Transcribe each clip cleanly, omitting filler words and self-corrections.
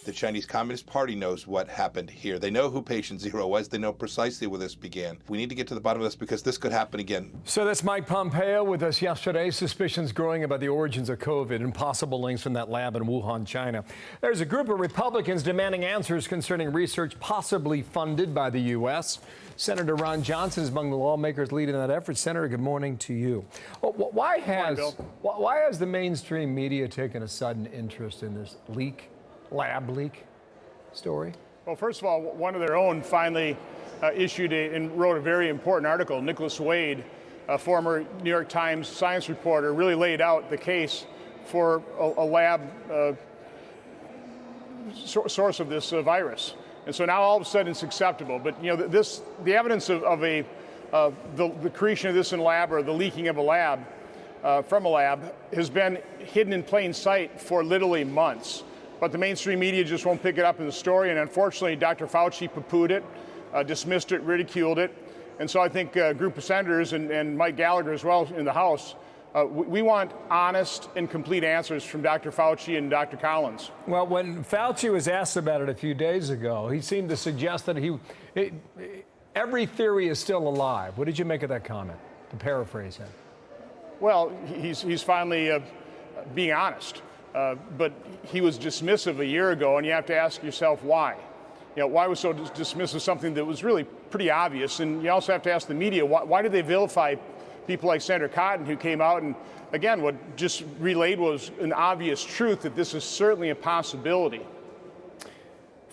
The Chinese Communist Party knows what happened here. They know who patient zero was. They know precisely where this began. We need to get to the bottom of this because this could happen again. So that's Mike Pompeo with us yesterday. Suspicions growing about the origins of COVID and possible links from that lab in Wuhan, China. There's a group of Republicans demanding answers concerning research possibly funded by the U.S. Senator Ron Johnson is among the lawmakers leading that effort. Senator, good morning to you. Why has the mainstream media taken a sudden interest in this lab leak story? Well, first of all, one of their own finally issued and wrote a very important article. Nicholas Wade, a former New York Times science reporter, really laid out the case for a lab source of this virus. And so now all of a sudden it's acceptable. But you know, the evidence of the creation of this in a lab or the leaking of a lab from a lab has been hidden in plain sight for literally months. But the mainstream media just won't pick it up in the story, and unfortunately, Dr. Fauci poo-pooed it, dismissed it, ridiculed it. And so I think a group of senators and Mike Gallagher as well in the House, we want honest and complete answers from Dr. Fauci and Dr. Collins. Well, when Fauci was asked about it a few days ago, he seemed to suggest that every theory is still alive. What did you make of that comment, to paraphrase him? Well, he's finally being honest. But he was dismissive a year ago, and you have to ask yourself why. You know, why was so dismissive of something that was really pretty obvious? And you also have to ask the media, why did they vilify people like Senator Cotton, who came out and, again, what just relayed was an obvious truth that this is certainly a possibility.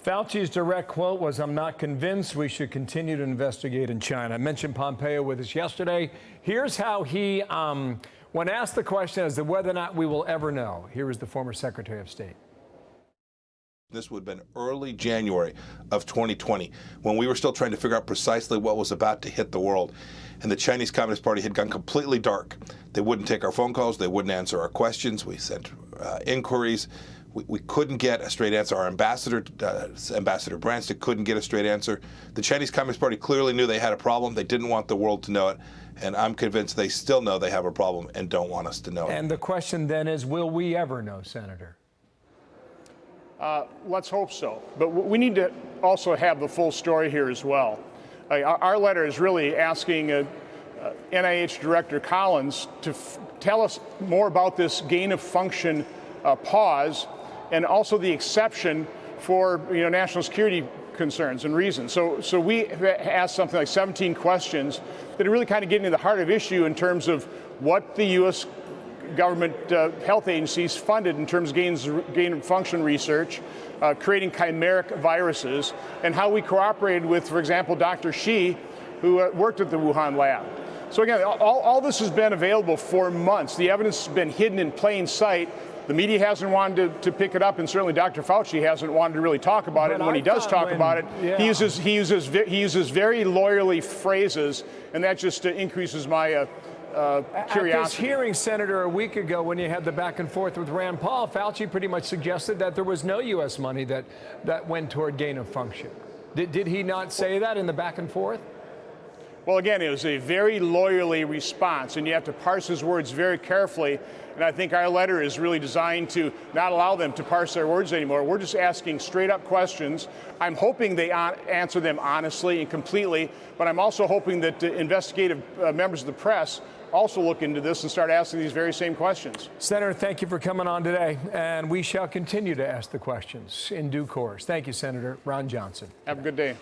Fauci's direct quote was, "I'm not convinced we should continue to investigate in China." I mentioned Pompeo with us yesterday. Here's how he, when asked the question as to whether or not we will ever know, here is the former Secretary of State. This would have been early January of 2020, when we were still trying to figure out precisely what was about to hit the world. And the Chinese Communist Party had gone completely dark. They wouldn't take our phone calls. They wouldn't answer our questions. We sent inquiries. We couldn't get a straight answer. Our ambassador, Ambassador Branstad, couldn't get a straight answer. The Chinese Communist Party clearly knew they had a problem. They didn't want the world to know it. And I'm convinced they still know they have a problem and don't want us to know it. And the question then is, will we ever know, Senator? Let's hope so. But we need to also have the full story here as well. Our letter is really asking NIH Director Collins to tell us more about this gain of function pause, and also the exception for national security concerns and reasons. So we asked something like 17 questions that are really kind of getting to the heart of issue in terms of what the U.S. government health agencies funded in terms of gain of function research, creating chimeric viruses, and how we cooperated with, for example, Dr. Shi, who worked at the Wuhan lab. So again, all this has been available for months. The evidence has been hidden in plain sight. The media hasn't wanted to pick it up, and certainly Dr. Fauci hasn't wanted to really talk about it. And when he does talk about it, he uses very lawyerly phrases, and that just increases my curiosity. At this hearing, Senator, a week ago when you had the back and forth with Rand Paul, Fauci pretty much suggested that there was no U.S. money that went toward gain of function. Did he not say that in the back and forth? Well, again, it was a very lawyerly response, and you have to parse his words very carefully. And I think our letter is really designed to not allow them to parse their words anymore. We're just asking straight-up questions. I'm hoping they answer them honestly and completely, but I'm also hoping that investigative members of the press also look into this and start asking these very same questions. Senator, thank you for coming on today, and we shall continue to ask the questions in due course. Thank you, Senator Ron Johnson. Have a good day.